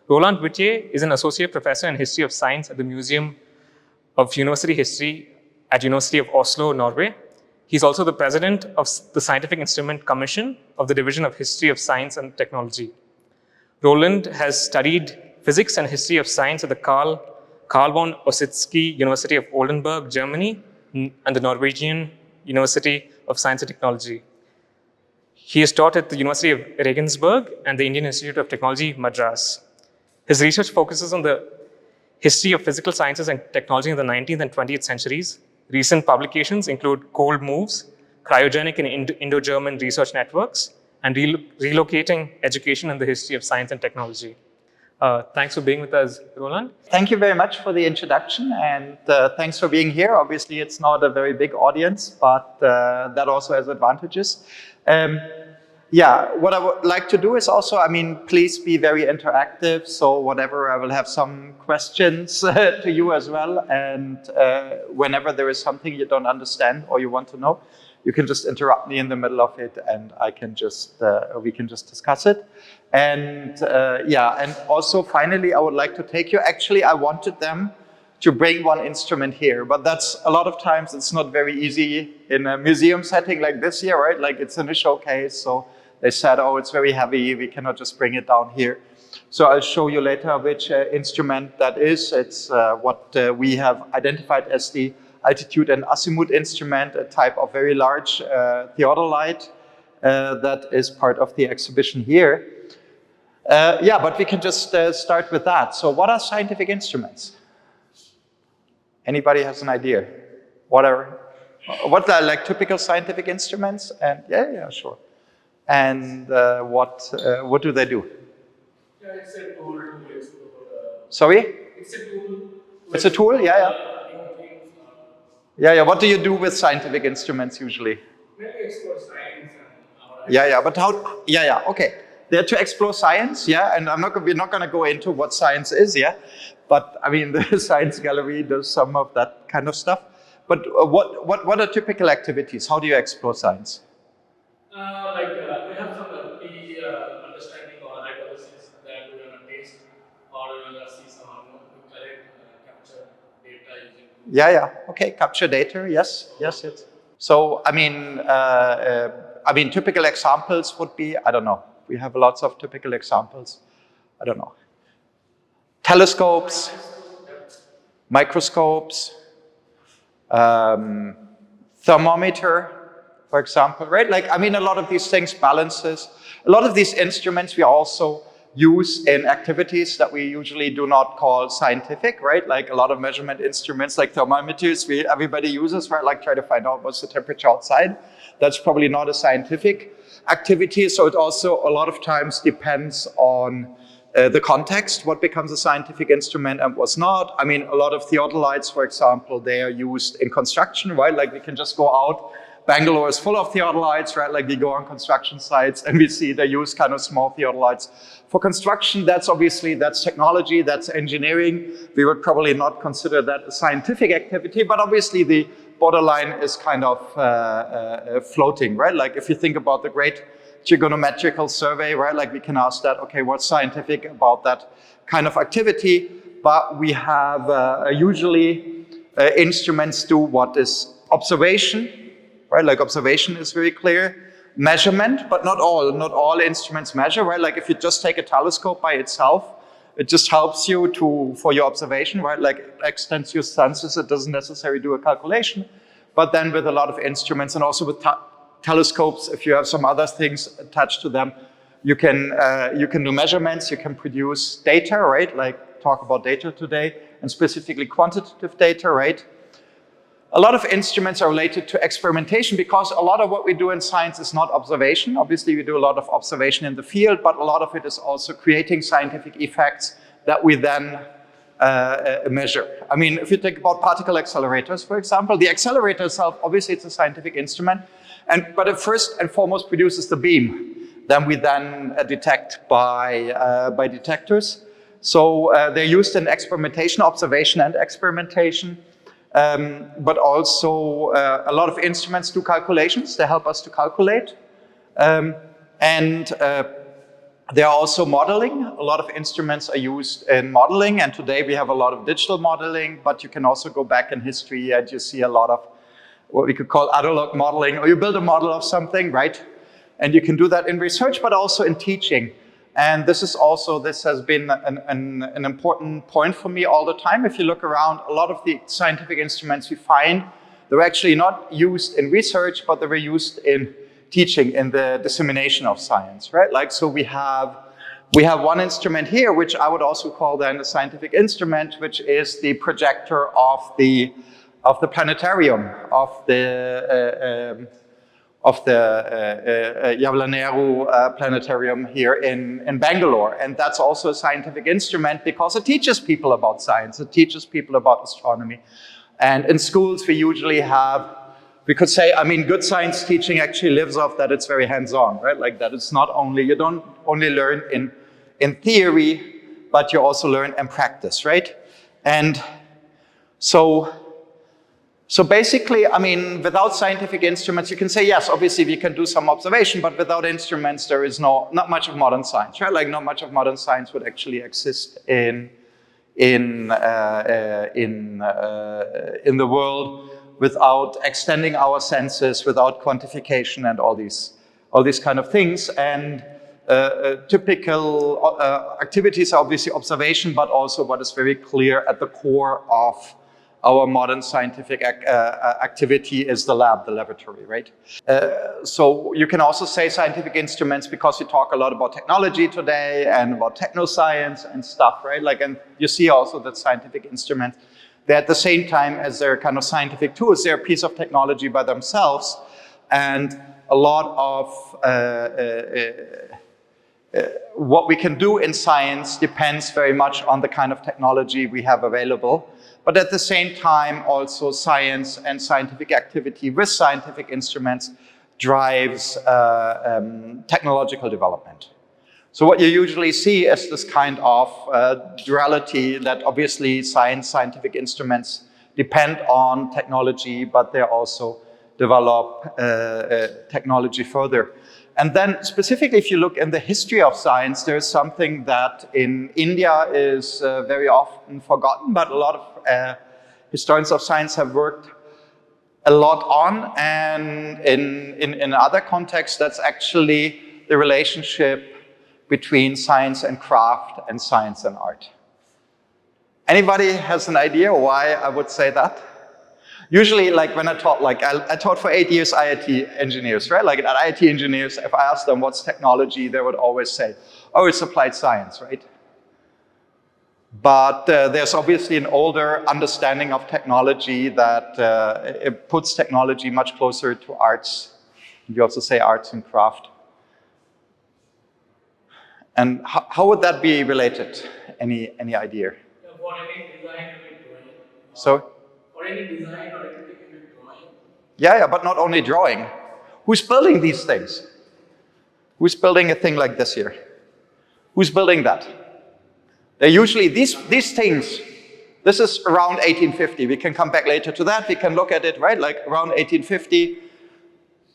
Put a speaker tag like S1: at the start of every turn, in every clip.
S1: Roland Whittier is an associate professor in history of science at the Museum of University History at University of Oslo, Norway. He's also the president of the Scientific Instrument Commission of the Division of History of Science and Technology. Roland has studied physics and history of science at the Karl von Ossietzky University of Oldenburg, Germany, and the Norwegian University of Science and Technology. He has taught at the University of Regensburg and the Indian Institute of Technology, Madras. His research focuses on the history of physical sciences and technology in the 19th and 20th centuries. Recent publications include Cold Moves, Cryogenic and Indo-German Research Networks, and Relocating Education in the History of Science and Technology. Thanks for being with us, Roland.
S2: Thank you very much for the introduction, and thanks for being here. Obviously, it's not a very big audience, but that also has advantages. Yeah, what I would like to do is also, please be very interactive. So whatever, I will have some questions to you as well. And whenever there is something you don't understand or you want to know, you can just interrupt me in the middle of it, and I can just we can just discuss it. And and also finally, I would like to take you. Actually, I wanted them to bring one instrument here, but that's a lot of times it's not very easy in a museum setting like this here, right? Like it's in a showcase, so they said, oh, it's very heavy, we cannot just bring it down here. So I'll show you later which instrument that is. It's what we have identified as the altitude and azimuth instrument, a type of very large theodolite that is part of the exhibition here. But we can just start with that. So what are scientific instruments? Anybody has an idea? What are like typical scientific instruments? And yeah, sure. And what do they do?
S3: Yeah, it's a tool to explore.
S2: Sorry?
S3: It's a tool.
S2: It's a tool, yeah. What do you do with scientific instruments usually?
S3: Maybe explore science
S2: and but how? Okay. They're to explore science, and we're not going to go into what science is, but the Science Gallery does some of that kind of stuff. But what are typical activities? How do you explore science?
S3: We have some key understanding or hypothesis that we're going to test, or we're going to see some collect, capture data using.
S2: Okay, capture data. Yes. So typical examples would be, I don't know. We have lots of typical examples. I don't know. Telescopes, microscopes, thermometer, for example, right? A lot of these things, balances. A lot of these instruments we also use in activities that we usually do not call scientific, right? Like a lot of measurement instruments, like thermometers, everybody uses, right? Like try to find out what's the temperature outside. That's probably not a scientific activity. So it also a lot of times depends on the context, what becomes a scientific instrument and what's not. A lot of theodolites, for example, they are used in construction, right? Like we can just go out. Bangalore is full of theodolites, right? Like we go on construction sites and we see they use kind of small theodolites. For construction, that's technology, that's engineering. We would probably not consider that a scientific activity, but obviously the borderline is kind of floating, right? Like if you think about the great trigonometrical survey, right? Like we can ask that, okay, what's scientific about that kind of activity? But we have usually instruments do what is observation, right? Like observation is very clear. Measurement, but not all instruments measure, right? Like if you just take a telescope by itself, it just helps you for your observation, right? Like it extends your senses, it doesn't necessarily do a calculation. But then with a lot of instruments and also with telescopes, if you have some other things attached to them, you can do measurements, you can produce data, right? Like talk about data today, and specifically quantitative data, right? A lot of instruments are related to experimentation because a lot of what we do in science is not observation. Obviously, we do a lot of observation in the field, but a lot of it is also creating scientific effects that we then measure. If you think about particle accelerators, for example, the accelerator itself, obviously it's a scientific instrument, but it first and foremost produces the beam. Then we detect by detectors. So they're used in experimentation, observation and experimentation. But also a lot of instruments do calculations. They help us to calculate. There are also modeling. A lot of instruments are used in modeling, and today we have a lot of digital modeling, but you can also go back in history and you see a lot of what we could call analog modeling, or you build a model of something, right? And you can do that in research, but also in teaching. And this has been an important point for me all the time. If you look around, a lot of the scientific instruments we find, they're actually not used in research, but they were used in teaching, in the dissemination of science, right? Like, so we have one instrument here, which I would also call then a scientific instrument, which is the projector of the planetarium, of the Jawaharlal Nehru planetarium here in Bangalore. And that's also a scientific instrument because it teaches people about science, it teaches people about astronomy. And in schools we usually have, we could say, I mean, good science teaching actually lives off that it's very hands-on, right? Like that it's not only, you don't only learn in theory, but you also learn in practice, right? And so basically, I mean, without scientific instruments, you can say, yes, obviously we can do some observation, but without instruments, there is not much of modern science, right? Like not much of modern science would actually exist in the world without extending our senses, without quantification and all these kind of things. And typical activities are obviously observation, but also what is very clear at the core of our modern scientific activity is the lab, the laboratory, right? So you can also say scientific instruments because we talk a lot about technology today and about technoscience and stuff, right? Like, and you see also that scientific instruments, they're at the same time as they're kind of scientific tools, they're a piece of technology by themselves. And a lot of what we can do in science depends very much on the kind of technology we have available. But at the same time, also science and scientific activity with scientific instruments drives technological development. So what you usually see is this kind of duality that obviously scientific instruments depend on technology, but they also develop technology further. And then specifically, if you look in the history of science, there's something that in India is very often forgotten, but a lot of historians of science have worked a lot on. And in other contexts, that's actually the relationship between science and craft and science and art. Anybody has an idea why I would say that? Usually, like when I taught, like I taught for 8 years IIT engineers, right? Like at IIT engineers, if I asked them what's technology, they would always say, oh, it's applied science, right? But there's obviously an older understanding of technology that it puts technology much closer to arts. You also say arts and craft. And how would that be related? Any idea?
S3: For any design and drawing.
S2: So?
S3: For any design or anything in drawing.
S2: Yeah, but not only drawing. Who's building these things? Who's building a thing like this here? Who's building that? They're usually these things. This is around 1850. We can come back later to that. We can look at it, right? Like around 1850,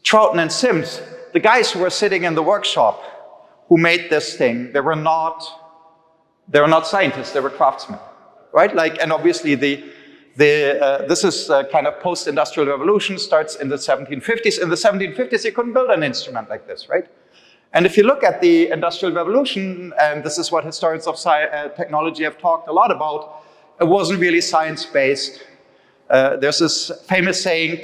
S2: Troughton and Sims, the guys who were sitting in the workshop who made this thing, they were not scientists, they were craftsmen, right? Like, and obviously this is kind of post-industrial revolution, starts in the 1750s. In the 1750s, you couldn't build an instrument like this, right? And if you look at the Industrial Revolution, and this is what historians of technology have talked a lot about, it wasn't really science-based. There's this famous saying,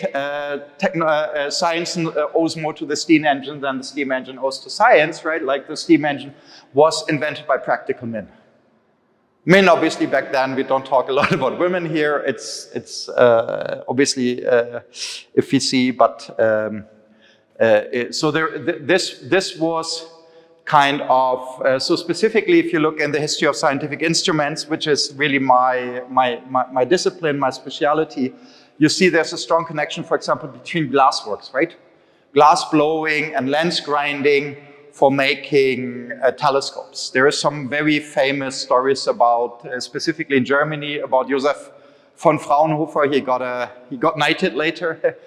S2: science owes more to the steam engine than the steam engine owes to science, right? Like the steam engine was invented by practical men. Men, obviously, back then, we don't talk a lot about women here. It's obviously if we see, but so this was kind of, so specifically if you look in the history of scientific instruments, which is really my discipline, my specialty, you see there's a strong connection, for example, between glassworks, right? Glass blowing and lens grinding for making telescopes. There are some very famous stories about, specifically in Germany, about Josef von Fraunhofer. He got knighted later.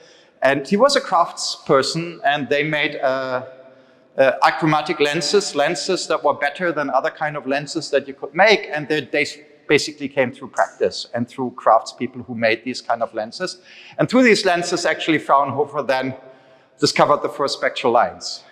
S2: And he was a craftsperson, and they made a achromatic lenses that were better than other kind of lenses that you could make, and they basically came through practice and through craftspeople who made these kind of lenses. And through these lenses, actually, Fraunhofer then discovered the first spectral lines.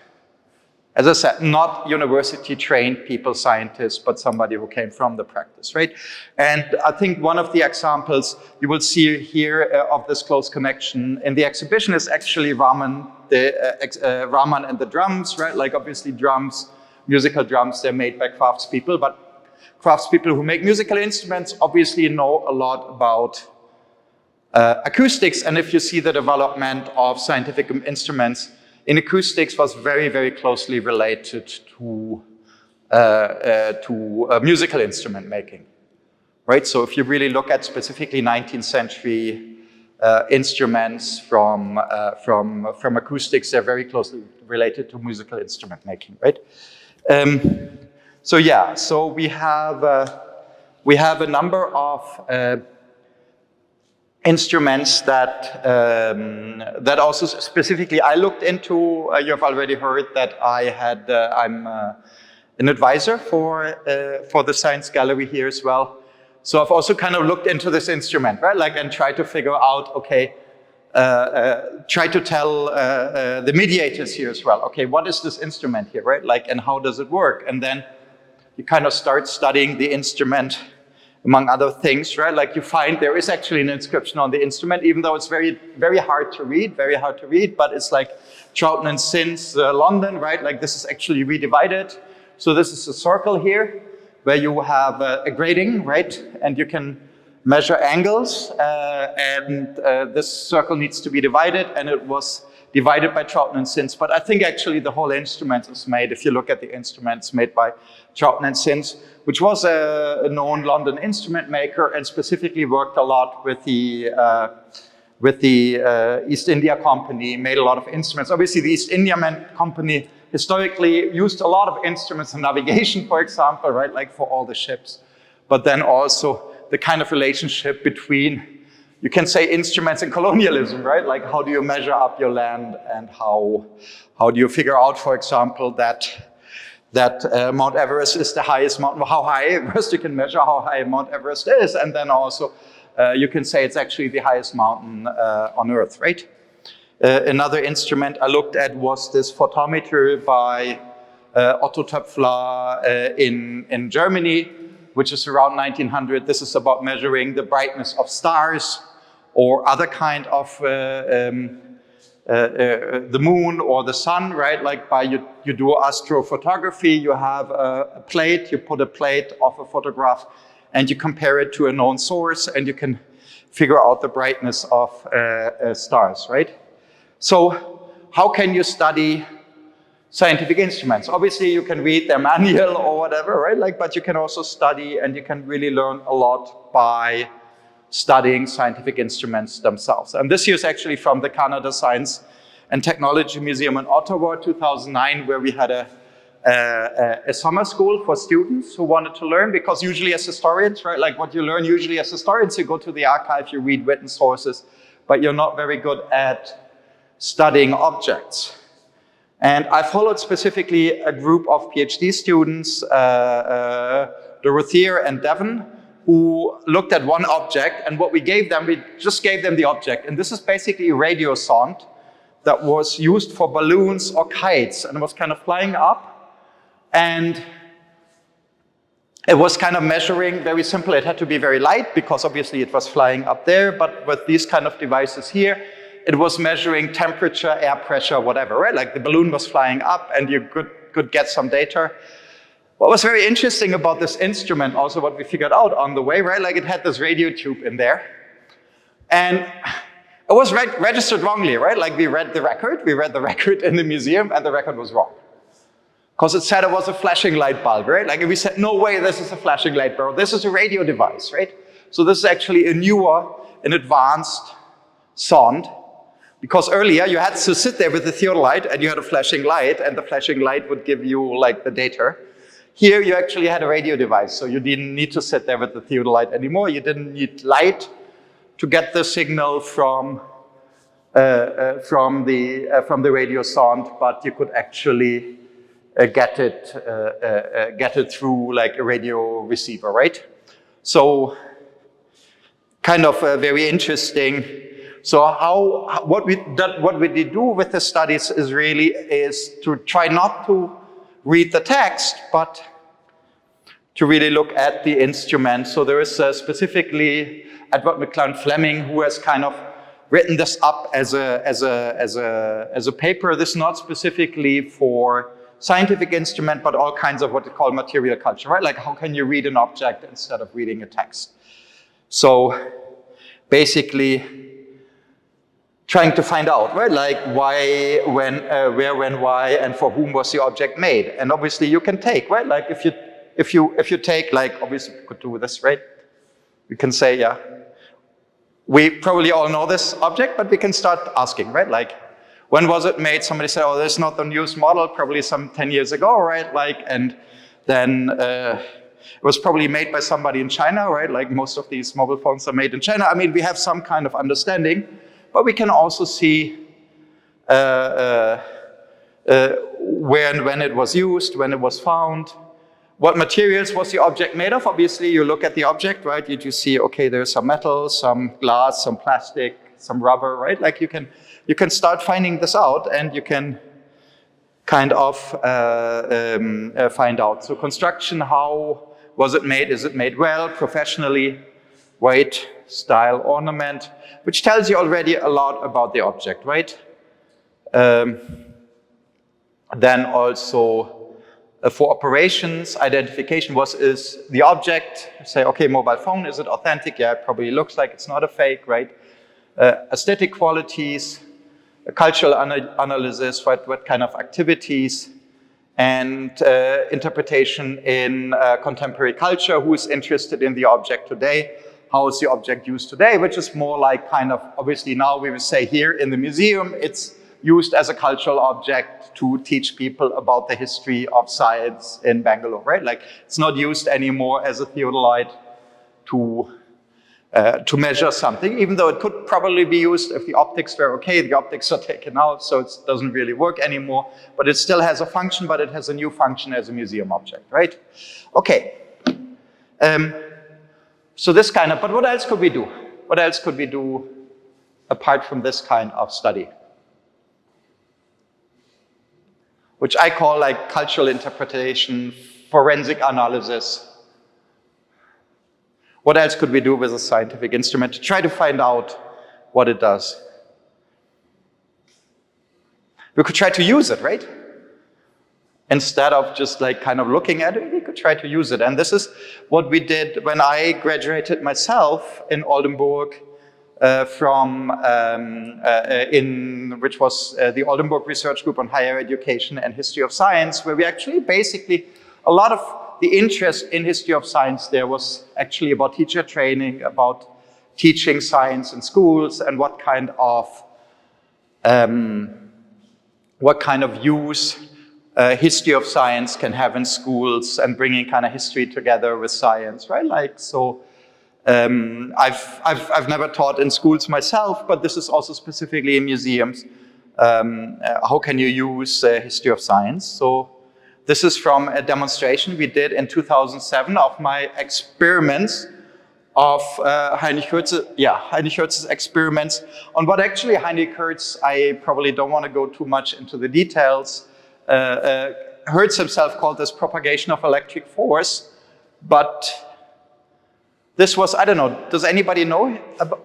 S2: As I said, not university-trained people, scientists, but somebody who came from the practice, right? And I think one of the examples you will see here of this close connection in the exhibition is actually Raman and the drums, right? Like obviously drums, musical drums, they're made by craftspeople, but craftspeople who make musical instruments obviously know a lot about acoustics. And if you see the development of scientific instruments in acoustics was very, very closely related to musical instrument making, right? So if you really look at specifically 19th century instruments from acoustics, they're very closely related to musical instrument making, right? So yeah, so we have a number of instruments that also specifically I looked into. You've already heard that I'm an advisor for the Science Gallery here as well. So I've also kind of looked into this instrument, right? Like, and tried to figure out, okay, try to tell the mediators here as well. Okay, what is this instrument here, right? Like, and how does it work? And then you kind of start studying the instrument, among other things, right? Like you find there is actually an inscription on the instrument, even though it's very, very hard to read, but it's like Troughton and Sins, London, right? Like this is actually redivided. So this is a circle here where you have a grating, right? And you can measure angles, and this circle needs to be divided, and it was divided by Troughton and Sins. But I think actually the whole instrument is made, if you look at the instruments made by Troughton and Sins, which was a known London instrument maker and specifically worked a lot with the East India Company, made a lot of instruments. Obviously, the East India Company historically used a lot of instruments in navigation, for example, right, like for all the ships. But then also the kind of relationship between, you can say, instruments and colonialism, right? Like how do you measure up your land, and how do you figure out, for example, that Mount Everest is the highest mountain, how high, first you can measure how high Mount Everest is, and then also you can say it's actually the highest mountain on Earth, right? Another instrument I looked at was this photometer by Otto Töpfler in Germany, which is around 1900. This is about measuring the brightness of stars or other kind of the moon or the sun, right? Like you do astrophotography, you have a plate, you put a plate of a photograph and you compare it to a known source and you can figure out the brightness of stars, right? So how can you study scientific instruments? Obviously you can read their manual or whatever, right? Like, but you can also study and you can really learn a lot by studying scientific instruments themselves. And this here is actually from the Canada Science and Technology Museum in Ottawa, 2009, where we had a summer school for students who wanted to learn, because usually as historians, right, like what you learn usually as historians, you go to the archive, you read written sources, but you're not very good at studying objects. And I followed specifically a group of PhD students, Dorothea and Devon, who looked at one object, and what we gave them, we just gave them the object. And this is basically a radio sound that was used for balloons or kites, and it was kind of flying up. And it was kind of measuring, very simple, it had to be very light, because obviously it was flying up there, but with these kind of devices here, it was measuring temperature, air pressure, whatever, right? Like the balloon was flying up and you could get some data. What was very interesting about this instrument, also what we figured out on the way, right? Like it had this radio tube in there. And it was registered wrongly, right? Like we read the record in the museum, and the record was wrong. Because it said it was a flashing light bulb, right? Like we said, no way, this is a flashing light bulb. This is a radio device, right? So this is actually a newer, an advanced sound. Because earlier you had to sit there with the theodolite and you had a flashing light, and the flashing light would give you like the data. Here you actually had a radio device, so you didn't need to sit there with the theodolite anymore. You didn't need light to get the signal from the radio sound, but you could actually get it through like a radio receiver, right? So kind of very interesting. So what we do with the studies is to try not to read the text, but to really look at the instrument. So there is specifically Edward McLaren Fleming, who has kind of written this up as a paper. This is not specifically for scientific instrument, but all kinds of what we call material culture, right? Like how can you read an object instead of reading a text? So basically trying to find out, right? Like why, when, where, when, why, and for whom was the object made? And obviously you can take, right? Like if you take, like, obviously we could do this, right? We can say, yeah, we probably all know this object, but we can start asking, right? Like, when was it made? Somebody said, oh, this is not the newest model, probably some 10 years ago, right? Like, and then it was probably made by somebody in China, right? Like most of these mobile phones are made in China. I mean, we have some kind of understanding, but we can also see where and when it was used, when it was found. What materials was the object made of? Obviously, you look at the object, right? You see, okay, there's some metal, some glass, some plastic, some rubber, right? Like you can start finding this out, and you can kind of find out. So construction, how was it made? Is it made well, professionally? Weight, style, ornament, which tells you already a lot about the object, right? Then also, for operations, identification is the object. Say, okay, mobile phone, is it authentic? Yeah, it probably looks like it's not a fake, right? Aesthetic qualities, cultural analysis, what kind of activities, and interpretation in contemporary culture, who is interested in the object today, how is the object used today, which is more like kind of, obviously now we would say here in the museum, it's used as a cultural object to teach people about the history of science in Bangalore, right? Like it's not used anymore as a theodolite to measure something, even though it could probably be used if the optics were okay. The optics are taken out, so it doesn't really work anymore, but it still has a function, but it has a new function as a museum object, right? Okay. So this kind of, but what else could we do? What else could we do apart from this kind of study? Which I call like cultural interpretation, forensic analysis. What else could we do with a scientific instrument to try to find out what it does? We could try to use it, right? Instead of just like kind of looking at it, we could try to use it. And this is what we did when I graduated myself in Oldenburg which was the Oldenburg Research Group on Higher Education and History of Science, where we actually basically, a lot of the interest in history of science there was actually about teacher training, about teaching science in schools, and what kind of use history of science can have in schools, and bringing kind of history together with science, right? Like, so I've never taught in schools myself, but this is also specifically in museums. How can you use history of science? So this is from a demonstration we did in 2007 of my experiments of Heinrich Hertz's experiments on what actually Heinrich Hertz, I probably don't want to go too much into the details. Hertz himself called this propagation of electric force, but this was, I don't know, does anybody know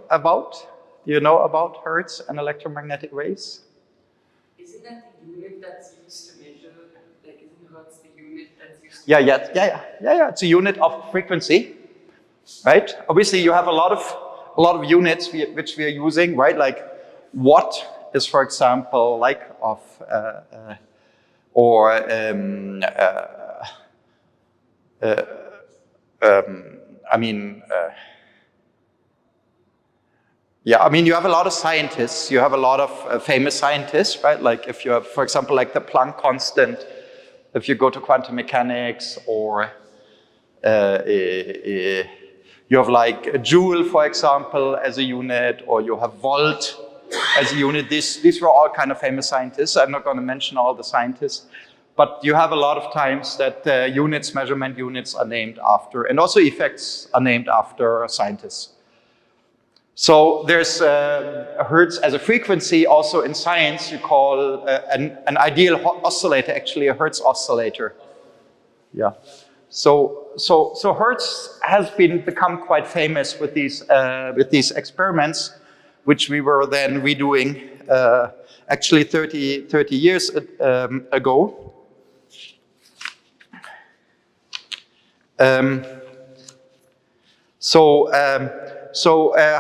S2: about, do you know about Hertz and electromagnetic waves?
S4: Isn't that the unit that's used to measure, like isn't Hertz the unit that's used to
S2: Yeah, it's a unit of frequency, right? Obviously you have a lot of units which we are using, right? Like watt is, for example, like of, you have a lot of scientists, you have a lot of famous scientists, right? Like if you have, for example, like the Planck constant, if you go to quantum mechanics, or you have like joule, for example, as a unit, or you have volt as a unit. These were all kind of famous scientists. I'm not going to mention all the scientists, but you have a lot of times that units, measurement units are named after, and also effects are named after scientists. So there's hertz as a frequency. Also in science, you call an ideal oscillator actually a hertz oscillator. Yeah. So hertz has become quite famous with these experiments, which we were then redoing actually 30 years ago.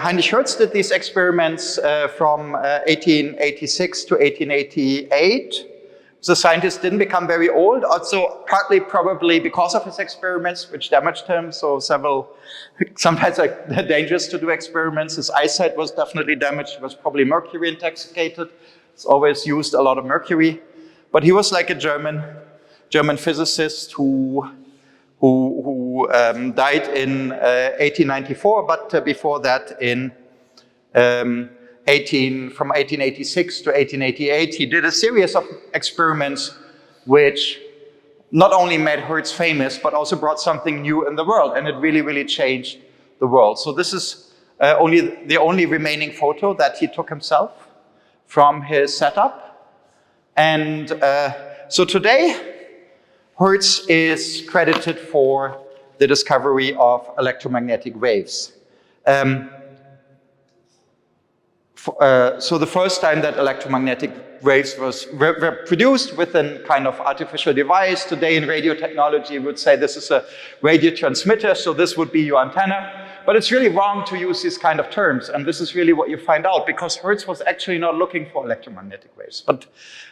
S2: Heinrich Hertz did these experiments from 1886 to 1888. The scientist didn't become very old, also partly probably because of his experiments, which damaged him. So sometimes dangerous to do experiments. His eyesight was definitely damaged. He was probably mercury intoxicated. He's always used a lot of mercury. But he was like a German physicist who died in 1894, but before that from 1886 to 1888, he did a series of experiments which not only made Hertz famous, but also brought something new in the world, and it really, really changed the world. So this is the only remaining photo that he took himself from his setup. And so today, Hertz is credited for the discovery of electromagnetic waves. So the first time that electromagnetic waves were produced with a kind of artificial device. Today in radio technology, we would say this is a radio transmitter, so this would be your antenna. But it's really wrong to use these kind of terms, and this is really what you find out, because Hertz was actually not looking for electromagnetic waves. But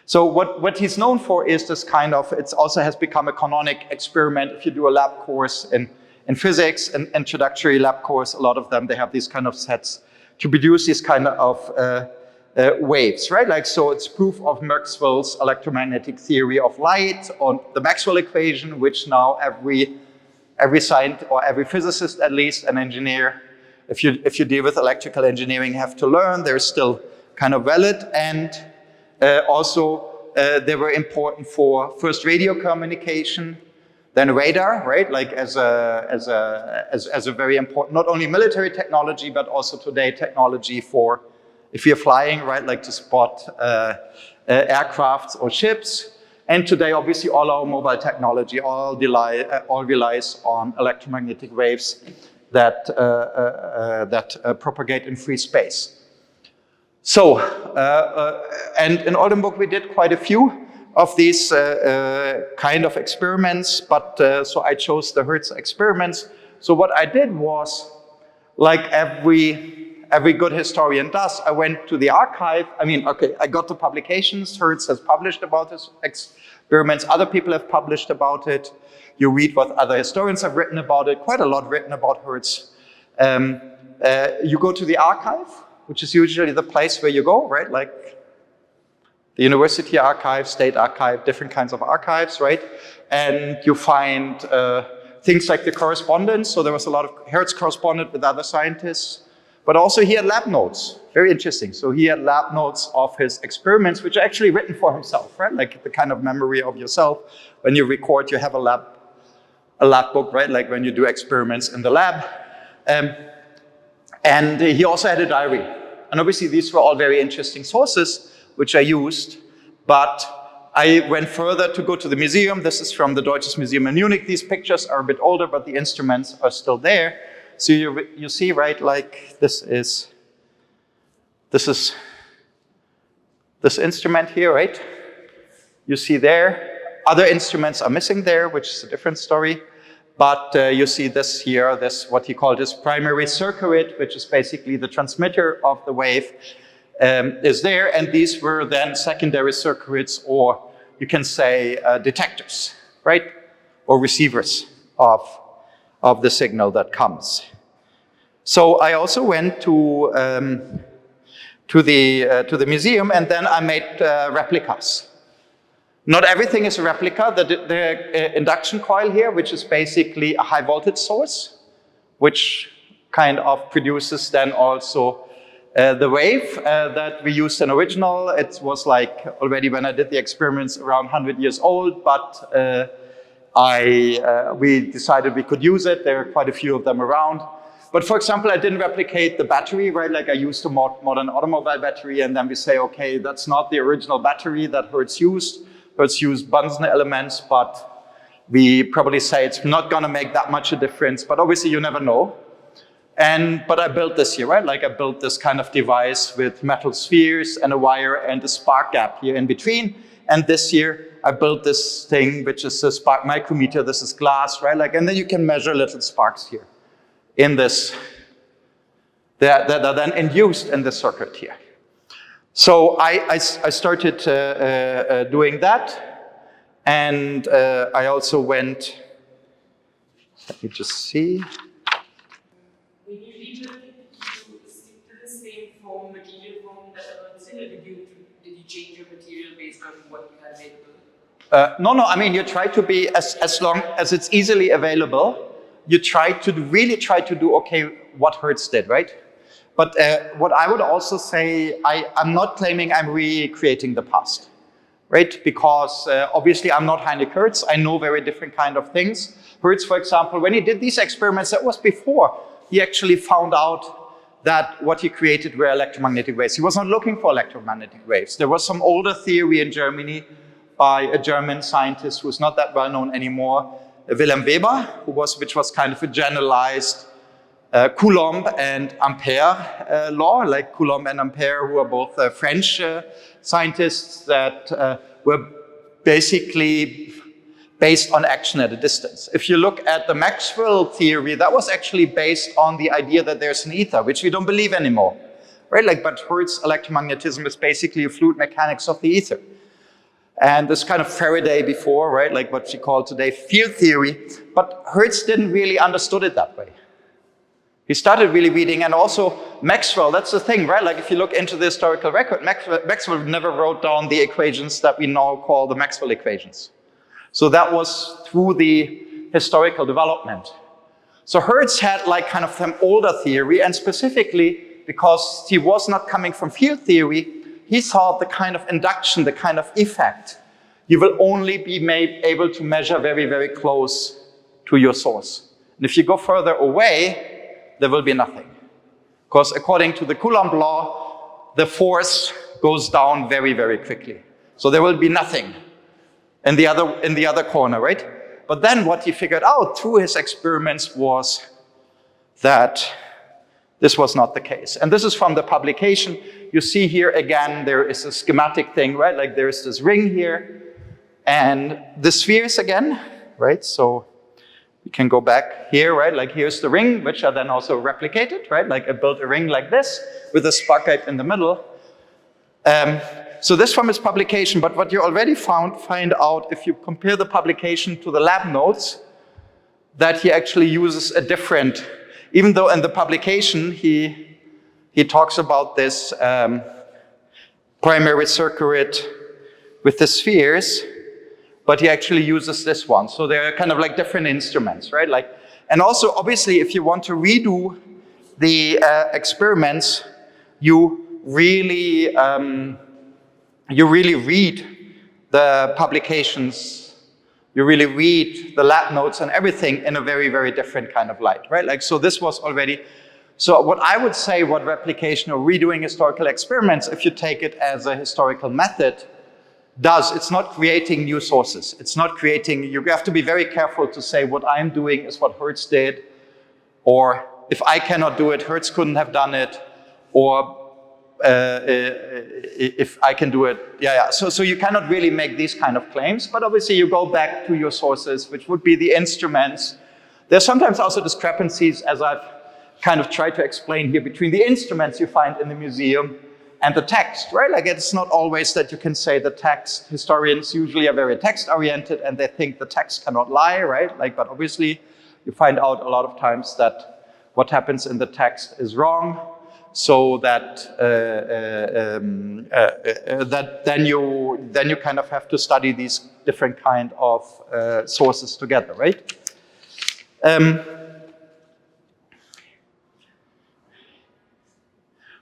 S2: so what he's known for is this kind of, it also has become a canonic experiment. If you do a lab course in physics, an introductory lab course, a lot of them, they have these kind of sets to produce these kind of waves, right? Like, so it's proof of Maxwell's electromagnetic theory of light, on the Maxwell equation, which now every scientist, or every physicist at least, an engineer, if you deal with electrical engineering, have to learn. They're still kind of valid, and also they were important for first radio communication, then radar, right? Like as a very important, not only military technology, but also today technology for if you're flying, right? Like to spot aircrafts or ships. And today, obviously, all our mobile technology all relies on electromagnetic waves that propagate in free space. So, and in Oldenburg, we did quite a few of these kind of experiments, but so I chose the Hertz experiments. So what I did was, like every good historian does, I went to the archive. I mean, okay, I got the publications. Hertz has published about his experiments. Other people have published about it. You read what other historians have written about it. Quite a lot written about Hertz. You go to the archive, which is usually the place where you go, right? Like the university archive, state archive, different kinds of archives, right? And you find things like the correspondence. So there was a lot of Hertz corresponded with other scientists. But also he had lab notes, very interesting. So he had lab notes of his experiments, which are actually written for himself, right? Like the kind of memory of yourself. When you record, you have a lab book, right? Like when you do experiments in the lab. And he also had a diary. And obviously these were all very interesting sources, which I used. But I went further to go to the museum. This is from the Deutsches Museum in Munich. These pictures are a bit older, but the instruments are still there. So you see, right, like this instrument here, right? You see there. Other instruments are missing there, which is a different story. But you see this here, this what he called his primary circuit, which is basically the transmitter of the wave, is there. And these were then secondary circuits, or you can say detectors, right? Or receivers of the signal that comes. So I also went to the museum, and then I made replicas. Not everything is a replica. The induction coil here, which is basically a high voltage source, which kind of produces then also The wave that we used in original, it was like already when I did the experiments around 100 years old, but we decided we could use it. There are quite a few of them around. But for example, I didn't replicate the battery, right? Like I used a modern automobile battery, and then we say, okay, that's not the original battery that Hertz used. Hertz used Bunsen elements, but we probably say it's not gonna make that much a difference, but obviously you never know. But I built this here, right? Like I built this kind of device with metal spheres and a wire and a spark gap here in between. And this year I built this thing, which is a spark micrometer. This is glass, right? Like, and then you can measure little sparks here in this, that are then induced in this circuit here. So I started doing that. And I also went, let me just see.
S4: When you rebuilt it, did you stick to the same form, material form that Hertz did, or did you change your material based on what you had available?
S2: No, I mean, you try to be, as long as it's easily available, you really try to do, okay, what Hertz did, right? But what I would also say, I'm not claiming I'm recreating the past, right? Because obviously I'm not Heinrich Hertz. I know very different kind of things. Hertz, for example, when he did these experiments, that was before he actually found out that what he created were electromagnetic waves. He was not looking for electromagnetic waves. There was some older theory in Germany by a German scientist who's not that well known anymore, Wilhelm Weber, which was kind of a generalized Coulomb and Ampere law, like Coulomb and Ampere, who are both French scientists that were basically based on action at a distance. If you look at the Maxwell theory, that was actually based on the idea that there's an ether, which we don't believe anymore, right? Like, but Hertz electromagnetism is basically a fluid mechanics of the ether. And this kind of Faraday before, right? Like what we call today field theory, but Hertz didn't really understood it that way. He started really reading, and also Maxwell, that's the thing, right? Like if you look into the historical record, Maxwell never wrote down the equations that we now call the Maxwell equations. So that was through the historical development. So Hertz had like kind of some older theory, and specifically because he was not coming from field theory, he thought the kind of induction, the kind of effect, you will only be able to measure very, very close to your source. And if you go further away, there will be nothing. Because according to the Coulomb law, the force goes down very, very quickly. So there will be nothing in the other corner, right? But then what he figured out through his experiments was that this was not the case. And this is from the publication. You see here again, there is a schematic thing, right? Like there is this ring here and the spheres again, right? So you can go back here, right? Like here's the ring, which are then also replicated, right? Like I built a ring like this with a spark gap in the middle. So this from his publication, but what you already find out if you compare the publication to the lab notes, that he actually uses a different, even though in the publication he talks about this primary circuit with the spheres, but he actually uses this one. So they're kind of like different instruments, right? Like, and also obviously if you want to redo the experiments, you really read the publications, you really read the lab notes and everything in a very, very different kind of light, right? Like, so this was already, so what I would say what replication or redoing historical experiments, if you take it as a historical method, does, it's not creating new sources. It's not creating, you have to be very careful to say what I'm doing is what Hertz did, or if I cannot do it, Hertz couldn't have done it, or if I can do it, So you cannot really make these kind of claims, but obviously you go back to your sources, which would be the instruments. There's sometimes also discrepancies, as I've kind of tried to explain here, between the instruments you find in the museum and the text, right? Like it's not always that you can say the text, historians usually are very text-oriented and they think the text cannot lie, right? Like, but obviously you find out a lot of times that what happens in the text is wrong, so that then you kind of have to study these different kind of sources together, right?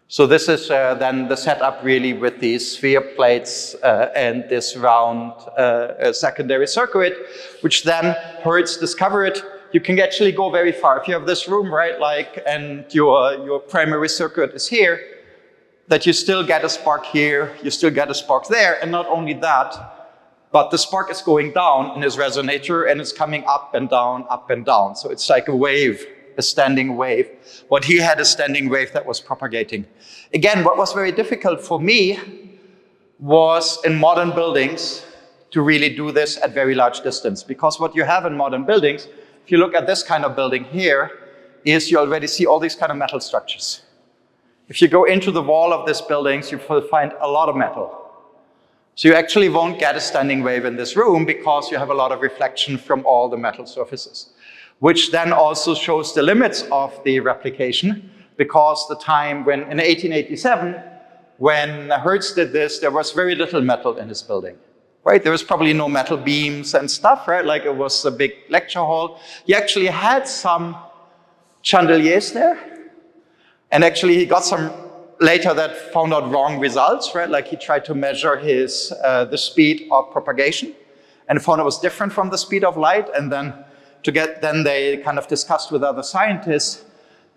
S2: So this is then the setup really with these sphere plates and this round secondary circuit, which then Hertz discovered you can actually go very far. If you have this room, right, like, and your primary circuit is here, that you still get a spark here, you still get a spark there, and not only that, but the spark is going down in his resonator and it's coming up and down, up and down. So it's like a wave, a standing wave. What he had a standing wave that was propagating. Again, what was very difficult for me was in modern buildings to really do this at very large distance. Because what you have in modern buildings, if you look at this kind of building here, is you already see all these kind of metal structures. If you go into the wall of these buildings, you will find a lot of metal. So you actually won't get a standing wave in this room because you have a lot of reflection from all the metal surfaces, which then also shows the limits of the replication, because the time when, in 1887, when Hertz did this, there was very little metal in his building, right? There was probably no metal beams and stuff, right? Like it was a big lecture hall. He actually had some chandeliers there, and actually he got some later that found out wrong results, right? Like he tried to measure his, the speed of propagation and found it was different from the speed of light. And then they kind of discussed with other scientists,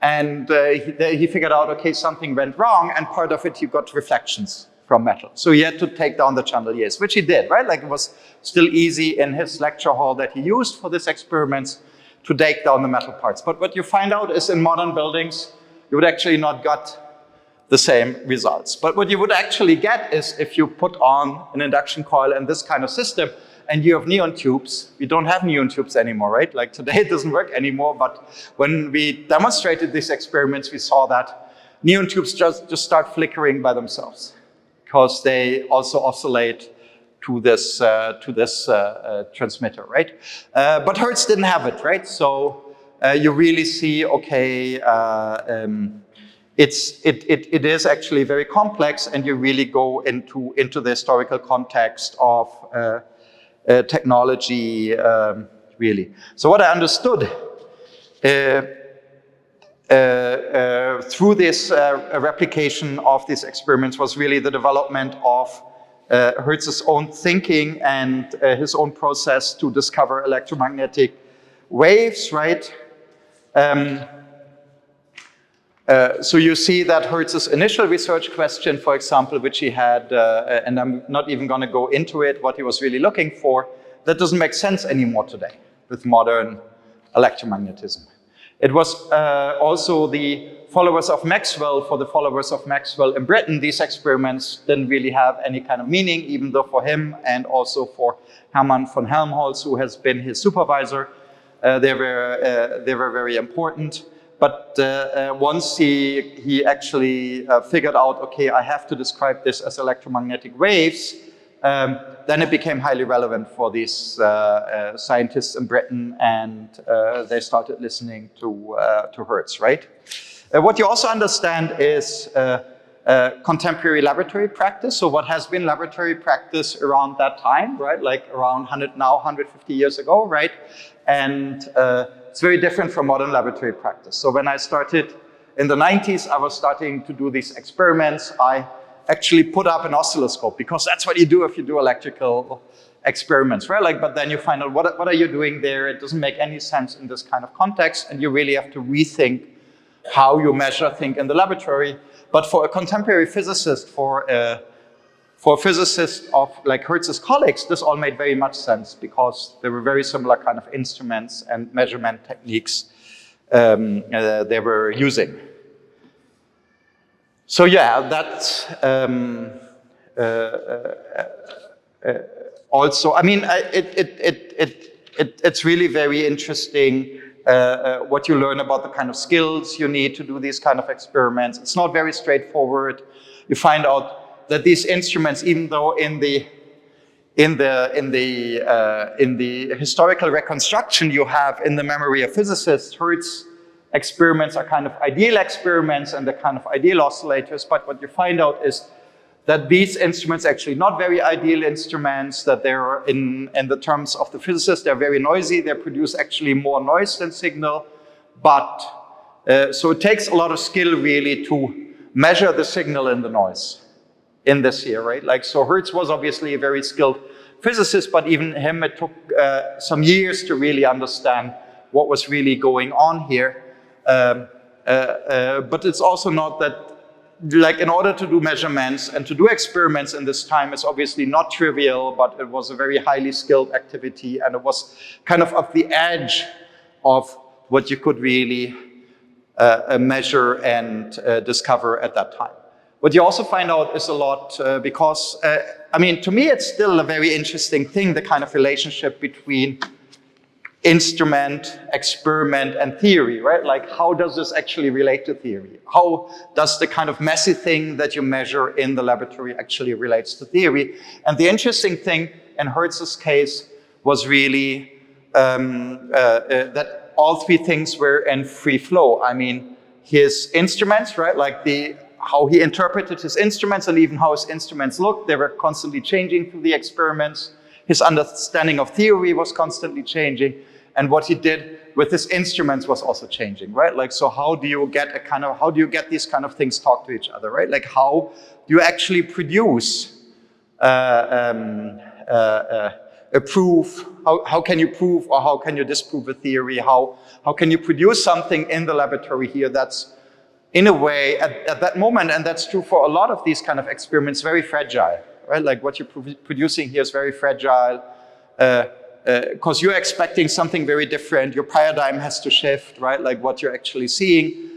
S2: and he figured out, okay, something went wrong, and part of it, you got reflections from metal. So he had to take down the chandeliers, which he did, right? Like it was still easy in his lecture hall that he used for these experiments to take down the metal parts. But what you find out is in modern buildings, you would actually not get the same results. But what you would actually get is if you put on an induction coil and this kind of system, and you have neon tubes. We don't have neon tubes anymore, right? Like today it doesn't work anymore, but when we demonstrated these experiments, we saw that neon tubes just start flickering by themselves because they also oscillate to this transmitter, right? But Hertz didn't have it, right? So you really see, okay, it is actually very complex, and you really go into the historical context of technology, really. So what I understood through this replication of these experiments was really the development of Hertz's own thinking and his own process to discover electromagnetic waves, right? So you see that Hertz's initial research question, for example, which he had, and I'm not even going to go into it, what he was really looking for, that doesn't make sense anymore today with modern electromagnetism. It was also the followers of Maxwell. For the followers of Maxwell in Britain, these experiments didn't really have any kind of meaning, even though for him and also for Hermann von Helmholtz, who has been his supervisor, they were very important. But once he actually figured out, okay, I have to describe this as electromagnetic waves, then it became highly relevant for these scientists in Britain, and they started listening to Hertz, right? What you also understand is contemporary laboratory practice. So what has been laboratory practice around that time, right? Like around 150 years ago, right? And it's very different from modern laboratory practice. So when I started in the 90s, I was starting to do these experiments. I actually put up an oscilloscope because that's what you do if you do electrical experiments, right? Like, but then you find out what are you doing there? It doesn't make any sense in this kind of context, and you really have to rethink how you measure things in the laboratory. But for a contemporary physicist, for a physicist of like Hertz's colleagues, this all made very much sense because there were very similar kind of instruments and measurement techniques they were using. So yeah, that's also, I mean, it's really very interesting what you learn about the kind of skills you need to do these kind of experiments. It's not very straightforward. You find out that these instruments, even though in the historical reconstruction you have in the memory of physicists, Hertz experiments are kind of ideal experiments and the kind of ideal oscillators. But what you find out is that these instruments are actually not very ideal instruments, that they're in the terms of the physicists, they're very noisy. They produce actually more noise than signal. But so it takes a lot of skill really to measure the signal in the noise in this here, right? Like, so Hertz was obviously a very skilled physicist, but even him, it took some years to really understand what was really going on here. But it's also not that, like, in order to do measurements and to do experiments in this time, it's obviously not trivial, but it was a very highly skilled activity, and it was kind of the edge of what you could really measure and discover at that time. What you also find out is a lot because, I mean, to me, it's still a very interesting thing, the kind of relationship between instrument, experiment, and theory, right? Like, how does this actually relate to theory? How does the kind of messy thing that you measure in the laboratory actually relates to theory? And the interesting thing in Hertz's case was really that all three things were in free flow. I mean, his instruments, right? Like how he interpreted his instruments and even how his instruments looked, they were constantly changing through the experiments. His understanding of theory was constantly changing. And what he did with his instruments was also changing, right? Like, so how do you get these kind of things talk to each other, right? Like, how do you actually produce a proof? How can you prove or how can you disprove a theory? How can you produce something in the laboratory here that's, in a way, at that moment, and that's true for a lot of these kind of experiments, very fragile, right? Like, what you're producing here is very fragile, because you're expecting something very different. Your paradigm has to shift, right? Like, what you're actually seeing,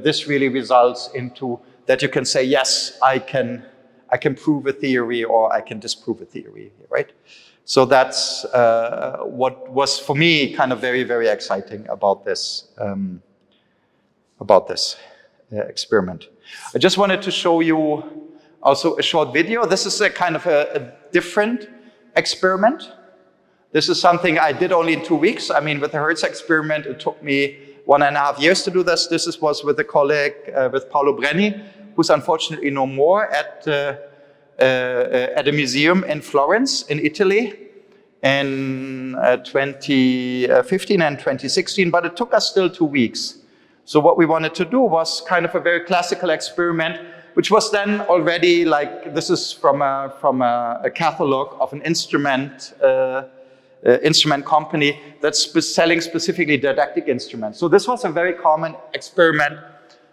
S2: this really results into that you can say, yes, I can prove a theory or I can disprove a theory, right? So that's what was for me kind of very, very exciting about this experiment. I just wanted to show you also a short video. This is a kind of a different experiment. This is something I did only in 2 weeks. I mean, with the Hertz experiment, it took me 1.5 years to do this. This was with a colleague, with Paolo Brenni, who's unfortunately no more, at a museum in Florence, in Italy, in 2015 and 2016, but it took us still 2 weeks. So what we wanted to do was kind of a very classical experiment, which was then already like, this is from a catalog of an instrument company that's selling specifically didactic instruments. So this was a very common experiment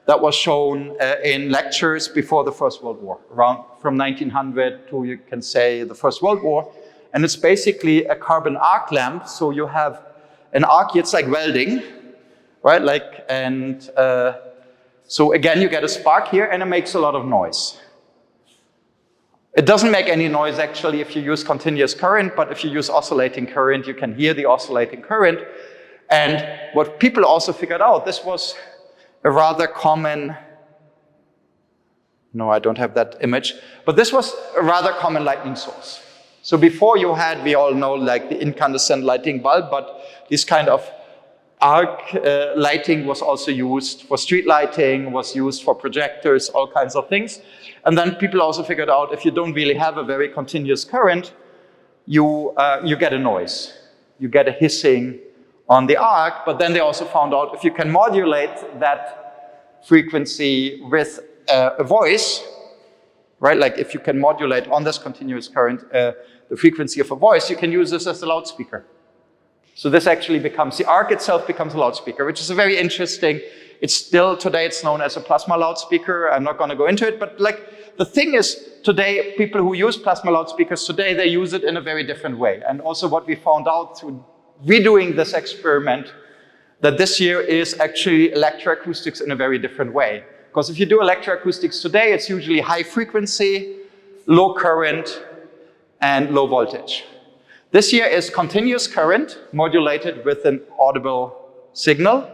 S2: that was shown in lectures before the First World War, around from 1900 to, you can say, the First World War. And it's basically a carbon arc lamp. So you have an arc, it's like welding, right? Like, and so again, you get a spark here and it makes a lot of noise. It doesn't make any noise actually if you use continuous current, but if you use oscillating current, you can hear the oscillating current. And what people also figured out, this was a rather common, no, I don't have that image, but this was a rather common lightning source. So before you had, we all know, like the incandescent lighting bulb, but this kind of arc lighting was also used for street lighting, was used for projectors, all kinds of things. And then people also figured out if you don't really have a very continuous current, you get a noise. You get a hissing on the arc, but then they also found out if you can modulate that frequency with a voice, right? Like if you can modulate on this continuous current the frequency of a voice, you can use this as a loudspeaker. So this actually becomes, the arc itself becomes a loudspeaker, which is a very interesting, it's still, today it's known as a plasma loudspeaker. I'm not going to go into it, but like the thing is, today, people who use plasma loudspeakers today, they use it in a very different way. And also what we found out through redoing this experiment, that this year is actually electroacoustics in a very different way. Because if you do electroacoustics today, it's usually high frequency, low current, and low voltage. This year is continuous current modulated with an audible signal,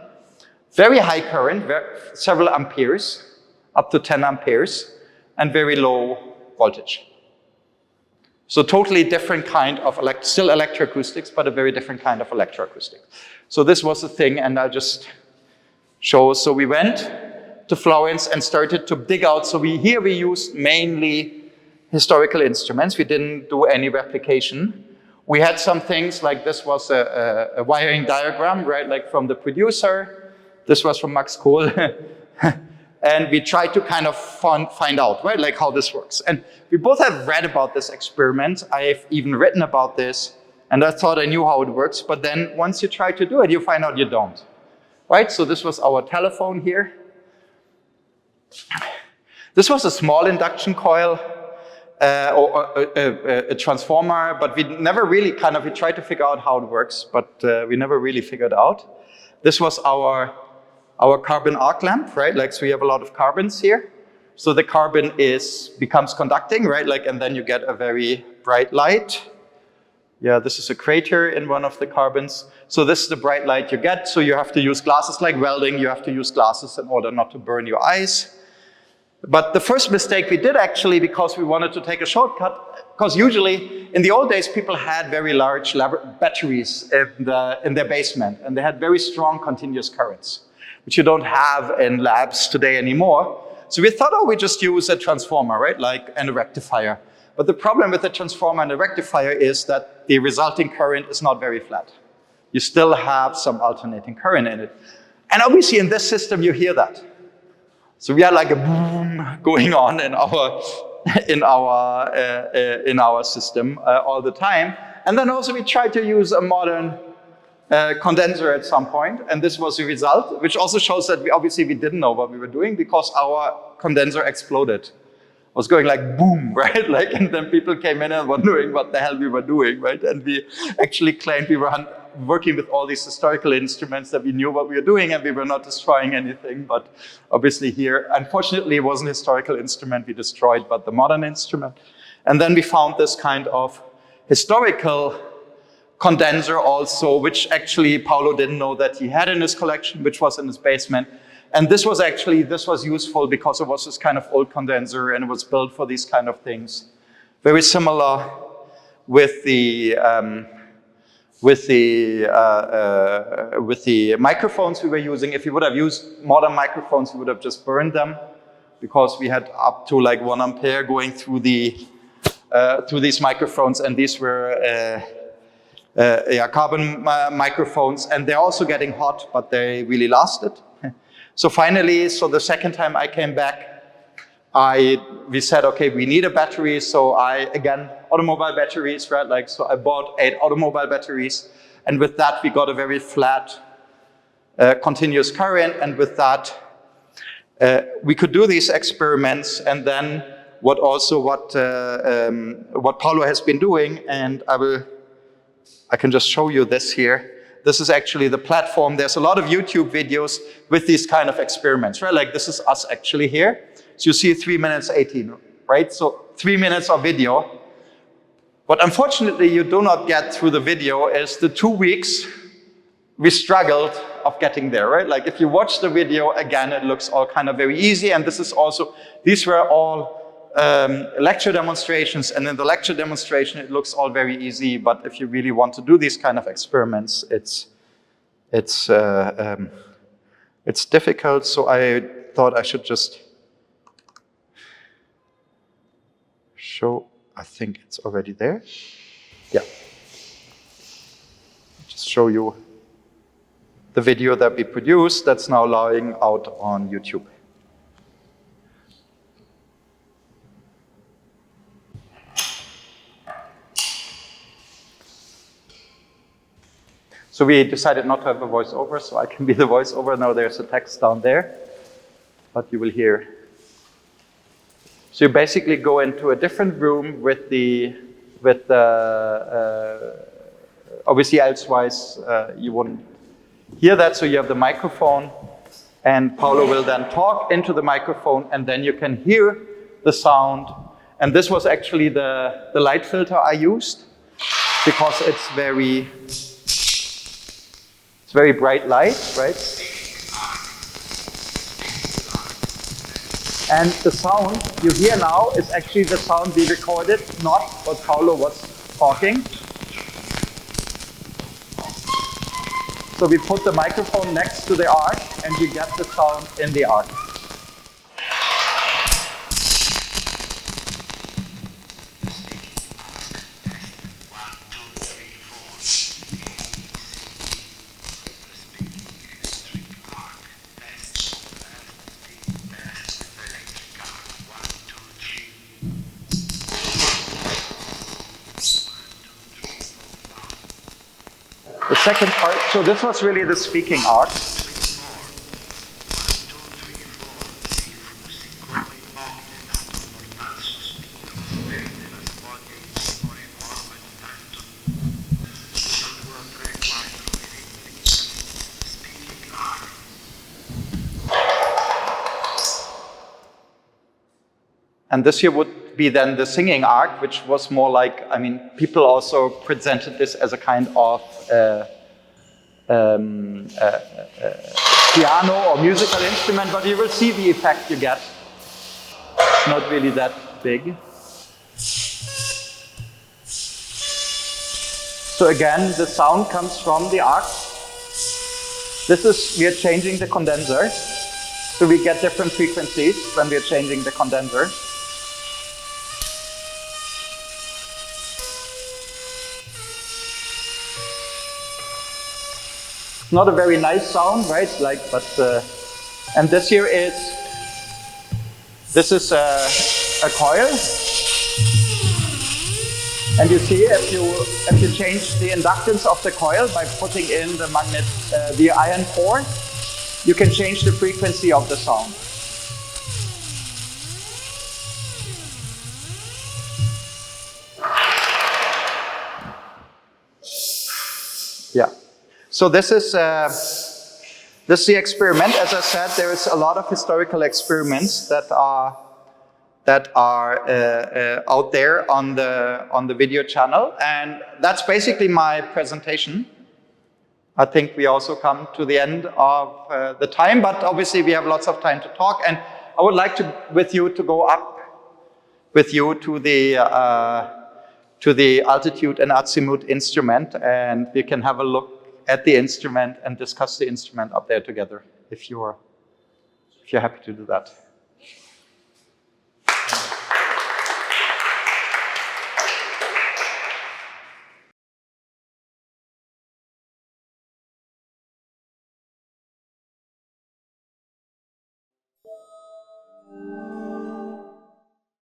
S2: very high current, several amperes, up to 10 amperes, and very low voltage. So totally different kind of, still electroacoustics, but a very different kind of electroacoustics. So this was the thing, and I'll just show. So we went to Florence and started to dig out. So here we used mainly historical instruments. We didn't do any replication. We had some things like this was a wiring diagram, right? Like from the producer. This was from Max Kohl. And we try to kind of find out, right, like how this works. And we both have read about this experiment. I've even written about this, and I thought I knew how it works. But then once you try to do it, you find out you don't, right? So this was our telephone here. This was a small induction coil or a transformer, but we never really we tried to figure out how it works, but we never really figured out. This was our carbon arc lamp, right? Like, so we have a lot of carbons here. So the carbon becomes conducting, right? Like, and then you get a very bright light. Yeah, this is a crater in one of the carbons. So this is the bright light you get. So you have to use glasses, like welding. You have to use glasses in order not to burn your eyes. But the first mistake we did, actually, because we wanted to take a shortcut, because usually in the old days people had very large batteries in their basement, and they had very strong continuous currents, which you don't have in labs today anymore. So we thought, oh, we just use a transformer, right, like, and a rectifier. But the problem with the transformer and the rectifier is that the resulting current is not very flat. You still have some alternating current in it. And obviously in this system you hear that. So we had like a boom going on in our system all the time. And then also we tried to use a modern condenser at some point, and this was the result, which also shows that we didn't know what we were doing, because our condenser exploded. It was going like boom, right? Like, and then people came in and wondering what the hell we were doing, right? And we actually claimed we were working with all these historical instruments, that we knew what we were doing and we were not destroying anything. But obviously here, unfortunately, it wasn't a historical instrument we destroyed, but the modern instrument. And then we found this kind of historical condenser also, which actually Paolo didn't know that he had in his collection, which was in his basement. And this was useful because it was this kind of old condenser, and it was built for these kind of things. Very similar with the microphones we were using. If you would have used modern microphones, you would have just burned them, because we had up to like 1 ampere going through these microphones, and these were carbon microphones, and they're also getting hot, but they really lasted. So finally, the second time I came back, we said, okay, we need a battery. So again, automobile batteries, right? Like, so I bought 8 automobile batteries, and with that we got a very flat, continuous current, and with that we could do these experiments. And then what Paolo has been doing, and I can just show you this here. This is actually the platform. There's a lot of YouTube videos with these kind of experiments, right? Like, this is us actually here. So you see 3 minutes 18, right? So 3 minutes of video. What unfortunately you do not get through the video is the 2 weeks we struggled of getting there, right? Like, if you watch the video again, it looks all kind of very easy. And these were all lecture demonstrations, and in the lecture demonstration it looks all very easy, but if you really want to do these kind of experiments, it's difficult. So I thought I should just show. I think it's already there. Yeah, just show you the video that we produced that's now lying out on YouTube. So we decided not to have a voiceover, so I can be the voiceover. Now there's a text down there, but you will hear. So you basically go into a different room with obviously elsewise you wouldn't hear that. So you have the microphone, and Paolo will then talk into the microphone, and then you can hear the sound. And this was actually the light filter I used, because it's very bright light, right? And the sound you hear now is actually the sound we recorded, not what Paolo was talking. So we put the microphone next to the arc, and you get the sound in the arc. second part, so this was really the speaking arc. And this here would be then the singing arc, which was more like, I mean, people also presented this as a kind of piano or musical instrument, but you will see the effect you get. It's not really that big. So again, the sound comes from the arc. This is, we are changing the condenser. So we get different frequencies when we are changing the condenser. Not a very nice sound, right? Like, but and this here is a coil, and you see if you change the inductance of the coil by putting in the magnet, the iron core, you can change the frequency of the sound. Yeah. So this is the experiment. As I said, there is a lot of historical experiments that are out there on the video channel, and that's basically my presentation. I think we also come to the end of the time, but obviously we have lots of time to talk, and I would like to go up with you to the altitude and azimut instrument, and we can have a look at the instrument and discuss the instrument up there together, if you're happy to do that.